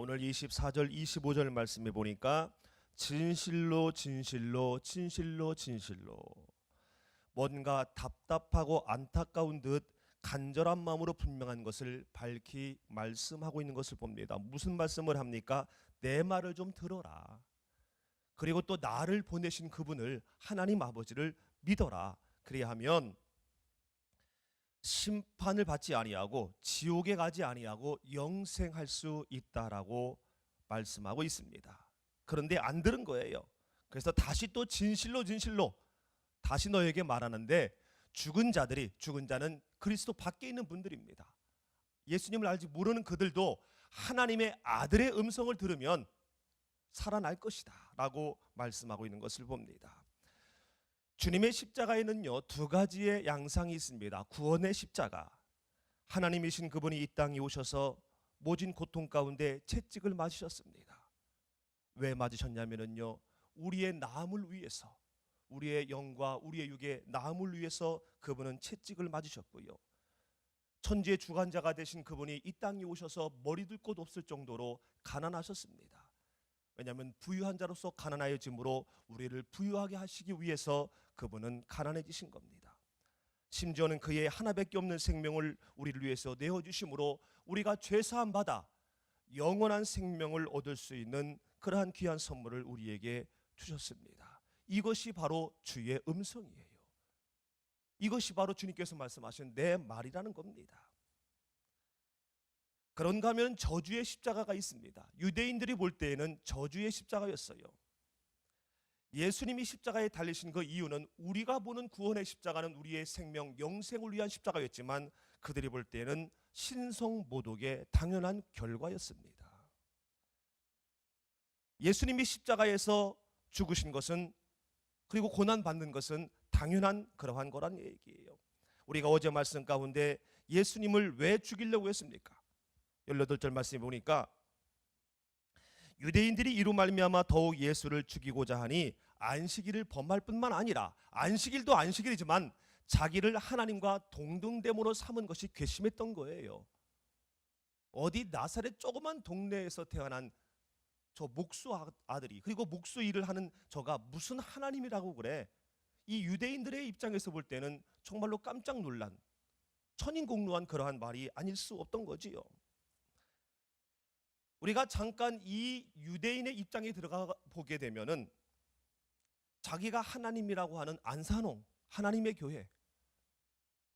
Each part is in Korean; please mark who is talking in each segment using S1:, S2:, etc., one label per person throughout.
S1: 오늘 24절 25절 말씀에 보니까 진실로 진실로 진실로 진실로, 뭔가 답답하고 안타까운 듯 간절한 마음으로 분명한 것을 밝히 말씀하고 있는 것을 봅니다. 무슨 말씀을 합니까? 내 말을 좀 들어라. 그리고 또 나를 보내신 그분을, 하나님 아버지를 믿어라. 그리하면 심판을 받지 아니하고 지옥에 가지 아니하고 영생할 수 있다라고 말씀하고 있습니다. 그런데 안 들은 거예요. 그래서 다시 또 진실로 진실로 다시 너에게 말하는데, 죽은 자는 그리스도 밖에 있는 분들입니다. 예수님을 알지 모르는 그들도 하나님의 아들의 음성을 들으면 살아날 것이다 라고 말씀하고 있는 것을 봅니다. 주님의 십자가에는요, 두 가지의 양상이 있습니다. 구원의 십자가, 하나님이신 그분이 이 땅에 오셔서 모진 고통 가운데 채찍을 맞으셨습니다. 왜 맞으셨냐면요, 우리의 나음을 위해서, 우리의 영과 우리의 육의 나음을 위해서 그분은 채찍을 맞으셨고요, 천지의 주관자가 되신 그분이 이 땅에 오셔서 머리둘 곳 없을 정도로 가난하셨습니다. 왜냐하면 부유한 자로서 가난하여짐으로 우리를 부유하게 하시기 위해서 그분은 가난해지신 겁니다. 심지어는 그의 하나밖에 없는 생명을 우리를 위해서 내어주심으로 우리가 죄사함 받아 영원한 생명을 얻을 수 있는 그러한 귀한 선물을 우리에게 주셨습니다. 이것이 바로 주의 음성이에요. 이것이 바로 주님께서 말씀하신 내 말이라는 겁니다. 그런가 하면 저주의 십자가가 있습니다. 유대인들이 볼 때에는 저주의 십자가였어요. 예수님이 십자가에 달리신 그 이유는, 우리가 보는 구원의 십자가는 우리의 생명, 영생을 위한 십자가였지만 그들이 볼 때에는 신성모독의 당연한 결과였습니다. 예수님이 십자가에서 죽으신 것은, 그리고 고난받는 것은 당연한 그러한 거란 얘기예요. 우리가 어제 말씀 가운데 예수님을 왜 죽이려고 했습니까? 18절 말씀에 보니까 유대인들이 이로 말미암아 더욱 예수를 죽이고자 하니 안식일을 범할 뿐만 아니라, 안식일도 안식일이지만 자기를 하나님과 동등됨으로 삼은 것이 괘씸했던 거예요. 어디 나사렛 조그만 동네에서 태어난 저 목수 아들이, 그리고 목수 일을 하는 저가 무슨 하나님이라고 그래? 이 유대인들의 입장에서 볼 때는 정말로 깜짝 놀란, 천인공노한 그러한 말이 아닐 수 없던 거지요. 우리가 잠깐 이 유대인의 입장에 들어가 보게 되면은, 자기가 하나님이라고 하는 안산홍 하나님의 교회,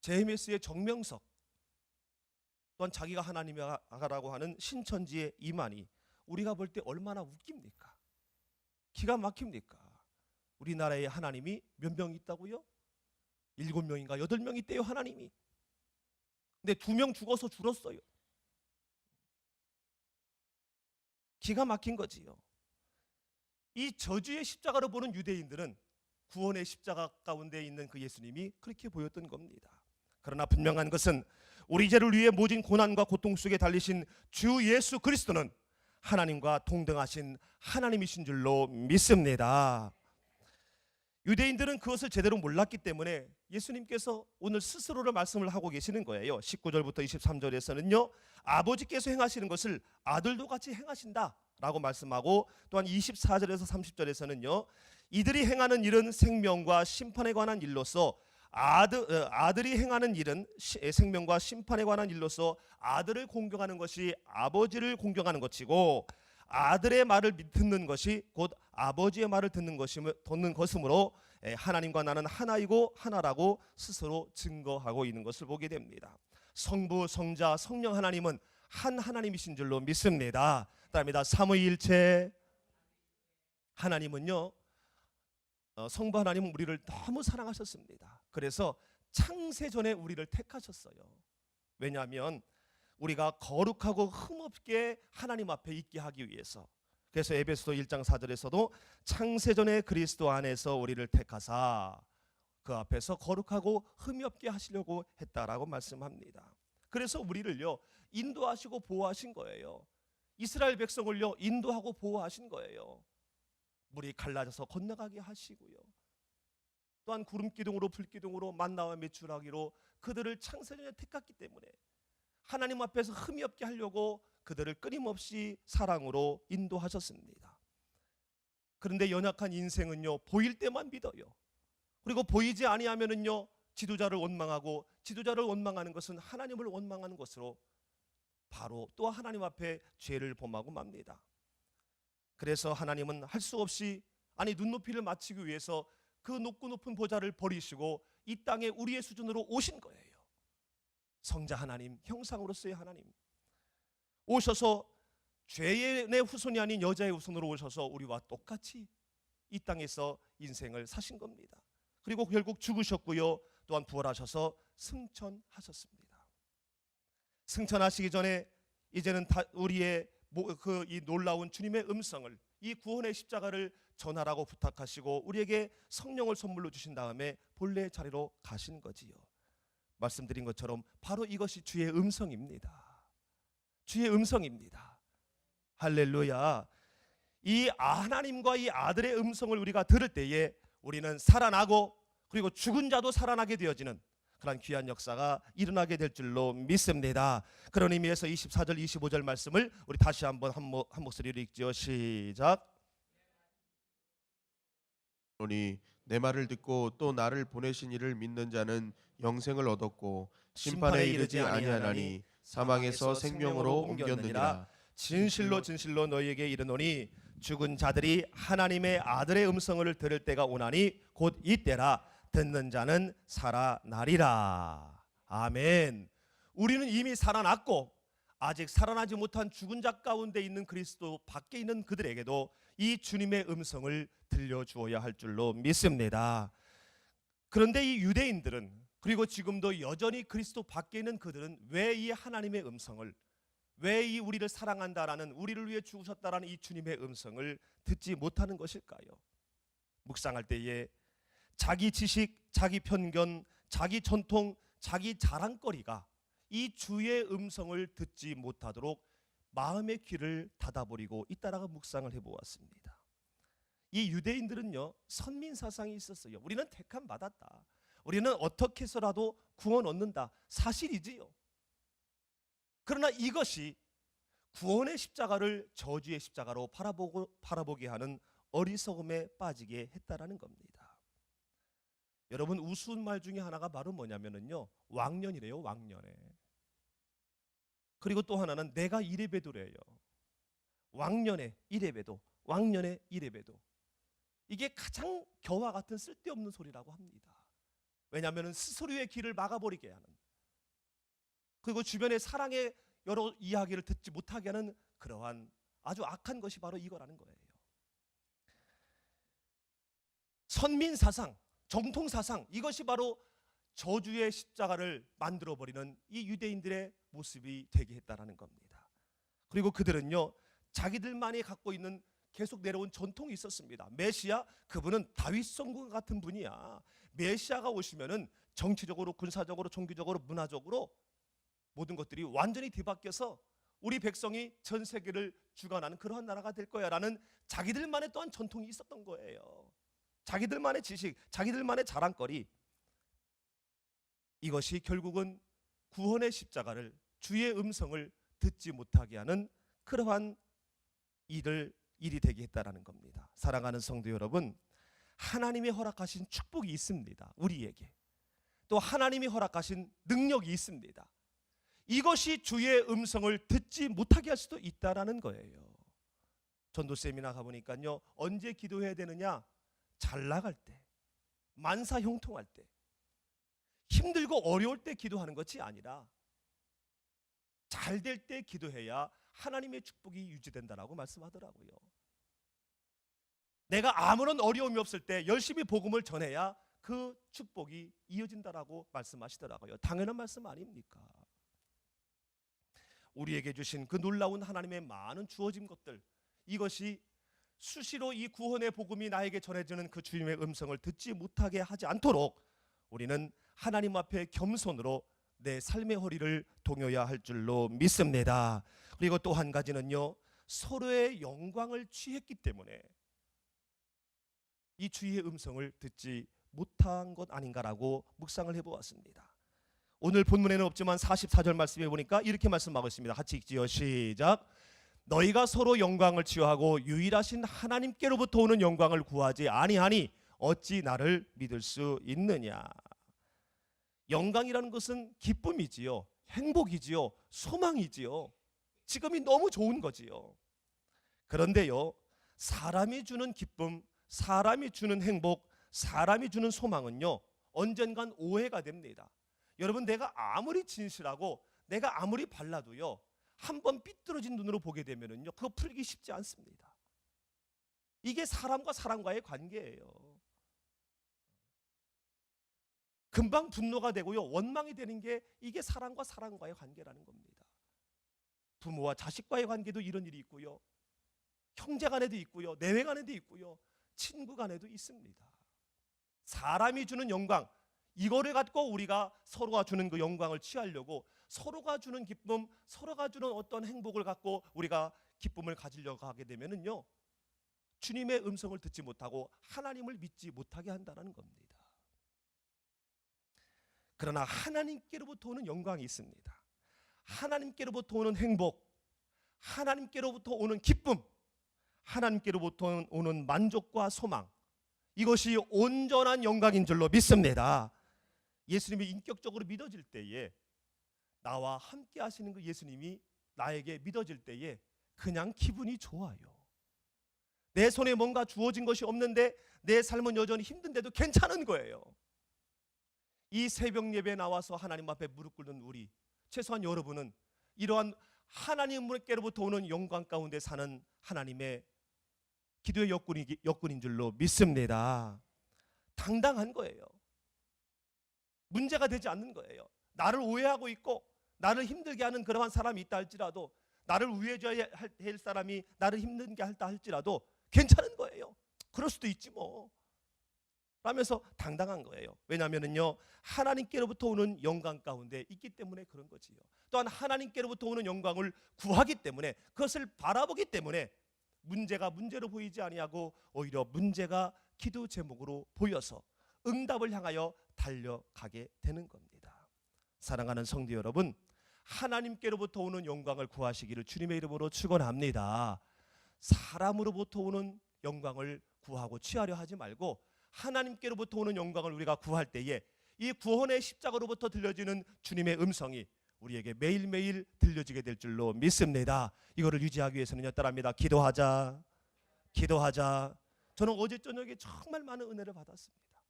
S1: 제메스의 정명석, 또한 자기가 하나님이라고 하는 신천지의 이만희, 우리가 볼 때 얼마나 웃깁니까? 기가 막힙니까? 우리나라에 하나님이 몇 명 있다고요? 7명인가 8명 있대요, 하나님이. 근데 2명 죽어서 줄었어요. 기가 막힌 거지요. 이 저주의 십자가로 보는 유대인들은 구원의 십자가 가운데 있는 그 예수님이 그렇게 보였던 겁니다. 그러나 분명한 것은, 우리 죄를 위해 모진 고난과 고통 속에 달리신 주 예수 그리스도는 하나님과 동등하신 하나님이신 줄로 믿습니다. 유대인들은 그것을 제대로 몰랐기 때문에 예수님께서 오늘 스스로를 말씀을 하고 계시는 거예요. 19절부터 23절에서는요, 아버지께서 행하시는 것을 아들도 같이 행하신다 라고 말씀하고, 또한 24절에서 30절에서는요, 이들이 행하는 일은 생명과 심판에 관한 일로서, 아들이 행하는 일은 생명과 심판에 관한 일로서 아들을 공경하는 것이 아버지를 공경하는 것이고, 아들의 말을 듣는 것이 곧 아버지의 말을 듣는 것이므로 하나님과 나는 하나이고 하나라고 스스로 증거하고 있는 것을 보게 됩니다. 성부, 성자, 성령 하나님은 한 하나님이신 줄로 믿습니다. 그다음에 삼위일체 하나님은요, 성부 하나님은 우리를 너무 사랑하셨습니다. 그래서 창세전에 우리를 택하셨어요. 왜냐하면 우리가 거룩하고 흠없게 하나님 앞에 있게 하기 위해서. 그래서 에베소서 1장 4절에서도 창세전에 그리스도 안에서 우리를 택하사 그 앞에서 거룩하고 흠이 없게 하시려고 했다라고 말씀합니다. 그래서 우리를요, 인도하시고 보호하신 거예요. 이스라엘 백성을요, 인도하고 보호하신 거예요. 물이 갈라져서 건너가게 하시고요, 또한 구름기둥으로 불기둥으로 만나와 메추라기로 그들을 창세전에 택했기 때문에 하나님 앞에서 흠이 없게 하려고 그들을 끊임없이 사랑으로 인도하셨습니다. 그런데 연약한 인생은요, 보일 때만 믿어요. 그리고 보이지 아니하면은요, 지도자를 원망하고, 지도자를 원망하는 것은 하나님을 원망하는 것으로 바로 또 하나님 앞에 죄를 범하고 맙니다. 그래서 하나님은 할 수 없이, 눈높이를 맞추기 위해서 그 높고 높은 보좌를 버리시고 이 땅에 우리의 수준으로 오신 거예요. 성자 하나님, 형상으로서의 하나님 오셔서 죄의 후손이 아닌 여자의 후손으로 오셔서 우리와 똑같이 이 땅에서 인생을 사신 겁니다. 그리고 결국 죽으셨고요, 또한 부활하셔서 승천하셨습니다. 승천하시기 전에 이제는 우리의 이 놀라운 주님의 음성을, 이 구원의 십자가를 전하라고 부탁하시고 우리에게 성령을 선물로 주신 다음에 본래의 자리로 가신 거지요. 말씀드린 것처럼 바로 이것이 주의 음성입니다. 주의 음성입니다. 할렐루야. 이 하나님과 이 아들의 음성을 우리가 들을 때에 우리는 살아나고, 그리고 죽은 자도 살아나게 되어지는 그런 귀한 역사가 일어나게 될 줄로 믿습니다. 그런 의미에서 24절 25절 말씀을 우리 다시 한번 한 목소리로 읽죠. 시작.
S2: 내 말을 듣고 또 나를 보내신 이를 믿는 자는 영생을 얻었고 심판에 이르지 아니하나니 사망에서 생명으로 옮겼느니라.
S1: 진실로 진실로 너희에게 이르노니 죽은 자들이 하나님의 아들의 음성을 들을 때가 오나니 곧 이때라. 듣는 자는 살아나리라. 아멘. 우리는 이미 살아났고 아직 살아나지 못한 죽은 자 가운데 있는 그리스도 밖에 있는 그들에게도 이 주님의 음성을 들려주어야 할 줄로 믿습니다. 그런데 이 유대인들은, 그리고 지금도 여전히 그리스도 밖에 있는 그들은 왜 이 하나님의 음성을, 왜 이 우리를 사랑한다라는, 우리를 위해 죽으셨다라는 이 주님의 음성을 듣지 못하는 것일까요? 묵상할 때에 자기 지식, 자기 편견, 자기 전통, 자기 자랑거리가 이 주의 음성을 듣지 못하도록 마음의 귀를 닫아버리고 있다라고 묵상을 해보았습니다. 이 유대인들은요, 선민 사상이 있었어요. 우리는 택함 받았다, 우리는 어떻게 해서라도 구원 얻는다, 사실이지요. 그러나 이것이 구원의 십자가를 저주의 십자가로 바라보게 하는 어리석음에 빠지게 했다라는 겁니다. 여러분, 우스운 말 중에 하나가 바로 뭐냐면요, 왕년이래요. 왕년에. 그리고 또 하나는 내가 이래봬도래요. 왕년에 이래봬도, 왕년에 이래봬도. 이게 가장 겨와 같은 쓸데없는 소리라고 합니다. 왜냐하면 스스로의 귀를 막아버리게 하는, 그리고 주변의 사랑의 여러 이야기를 듣지 못하게 하는 그러한 아주 악한 것이 바로 이거라는 거예요. 선민사상, 정통사상, 이것이 바로 저주의 십자가를 만들어버리는 이 유대인들의 모습이 되게 했다라는 겁니다. 그리고 그들은요, 자기들만이 갖고 있는 계속 내려온 전통이 있었습니다. 메시아, 그분은 다윗 성군 같은 분이야. 메시아가 오시면은 정치적으로, 군사적으로, 종교적으로, 문화적으로 모든 것들이 완전히 뒤바뀌어서 우리 백성이 전 세계를 주관하는 그러한 나라가 될 거야 라는 자기들만의 또한 전통이 있었던 거예요. 자기들만의 지식, 자기들만의 자랑거리. 이것이 결국은 구원의 십자가를, 주의 음성을 듣지 못하게 하는 그러한 일이 되게 했다라는 겁니다. 사랑하는 성도 여러분, 하나님이 허락하신 축복이 있습니다. 우리에게 또 하나님이 허락하신 능력이 있습니다. 이것이 주의 음성을 듣지 못하게 할 수도 있다라는 거예요. 전도 세미나 가보니까요, 언제 기도해야 되느냐? 잘 나갈 때, 만사 형통할 때, 힘들고 어려울 때 기도하는 것이 아니라 잘 될 때 기도해야 하나님의 축복이 유지된다라고 말씀하더라고요. 내가 아무런 어려움이 없을 때 열심히 복음을 전해야 그 축복이 이어진다라고 말씀하시더라고요. 당연한 말씀 아닙니까? 우리에게 주신 그 놀라운 하나님의 많은 주어진 것들, 이것이 수시로 이 구원의 복음이 나에게 전해지는 그 주님의 음성을 듣지 못하게 하지 않도록 우리는 하나님 앞에 겸손으로 내 삶의 허리를 동여야 할 줄로 믿습니다. 그리고 또 한 가지는요, 서로의 영광을 취했기 때문에 이 주의 음성을 듣지 못한 것 아닌가라고 묵상을 해보았습니다. 오늘 본문에는 없지만 44절 말씀에 보니까 이렇게 말씀하고 있습니다. 같이 읽지요. 시작. 너희가 서로 영광을 취하고 유일하신 하나님께로부터 오는 영광을 구하지 아니하니 어찌 나를 믿을 수 있느냐. 영광이라는 것은 기쁨이지요, 행복이지요, 소망이지요. 지금이 너무 좋은 거지요. 그런데요, 사람이 주는 기쁨, 사람이 주는 행복, 사람이 주는 소망은요, 언젠간 오해가 됩니다. 여러분, 내가 아무리 진실하고 내가 아무리 발라도요, 한번 삐뚤어진 눈으로 보게 되면은요, 그거 풀기 쉽지 않습니다. 이게 사람과 사람과의 관계예요. 금방 분노가 되고요, 원망이 되는 게 이게 사람과 사람과의 관계라는 겁니다. 부모와 자식과의 관계도 이런 일이 있고요, 형제 간에도 있고요, 내외 간에도 있고요, 친구 간에도 있습니다. 사람이 주는 영광, 이거를 갖고 우리가 서로가 주는 그 영광을 취하려고, 서로가 주는 기쁨, 서로가 주는 어떤 행복을 갖고 우리가 기쁨을 가지려고 하게 되면은요, 주님의 음성을 듣지 못하고 하나님을 믿지 못하게 한다는 겁니다. 그러나 하나님께로부터 오는 영광이 있습니다. 하나님께로부터 오는 행복, 하나님께로부터 오는 기쁨, 하나님께로부터 오는 만족과 소망, 이것이 온전한 영광인 줄로 믿습니다. 예수님이 인격적으로 믿어질 때에, 나와 함께 하시는 그 예수님이 나에게 믿어질 때에 그냥 기분이 좋아요. 내 손에 뭔가 주어진 것이 없는데 내 삶은 여전히 힘든데도 괜찮은 거예요. 이 새벽 예배에 나와서 하나님 앞에 무릎 꿇는 우리, 최소한 여러분은 이러한 하나님께로부터 오는 영광 가운데 사는 하나님의 기도의 여군인 줄로 믿습니다. 당당한 거예요. 문제가 되지 않는 거예요. 나를 오해하고 있고 나를 힘들게 하는 그러한 사람이 있다 할지라도, 나를 우회줘야 할 사람이 나를 힘들게 할다 할지라도 괜찮은 거예요. 그럴 수도 있지 뭐 라면서 당당한 거예요. 왜냐하면요, 하나님께로부터 오는 영광 가운데 있기 때문에 그런 거지요. 또한 하나님께로부터 오는 영광을 구하기 때문에, 그것을 바라보기 때문에 문제가 문제로 보이지 아니하고 오히려 문제가 기도 제목으로 보여서 응답을 향하여 달려가게 되는 겁니다. 사랑하는 성도 여러분, 하나님께로부터 오는 영광을 구하시기를 주님의 이름으로 축원합니다. 사람으로부터 오는 영광을 구하고 취하려 하지 말고 하나님께로부터 오는 영광을 우리가 구할 때에 이 구원의 십자가로부터 들려지는 주님의 음성이 우리에게 매일매일 들려지게 될 줄로 믿습니다. 이거를 유지하기 위해서는요, 따라합니다. 기도하자, 기도하자. 저는 어제 저녁에 정말 많은 은혜를 받았습니다.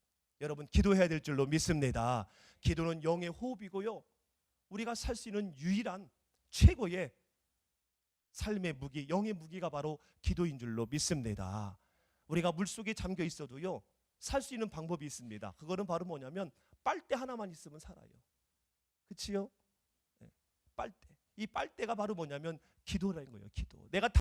S1: 여러분, 기도해야 될 줄로 믿습니다. 기도는 영의 호흡이고요, 우리가 살 수 있는 유일한 최고의 삶의 무기, 영의 무기가 바로 기도인 줄로 믿습니다. 우리가 물속에 잠겨 있어도요, 살 수 있는 방법이 있습니다. 그거는 바로 뭐냐면 빨대 하나만 있으면 살아요. 그치요? 빨대. 이 빨대가 바로 뭐냐면 기도라는 거예요. 기도. 내가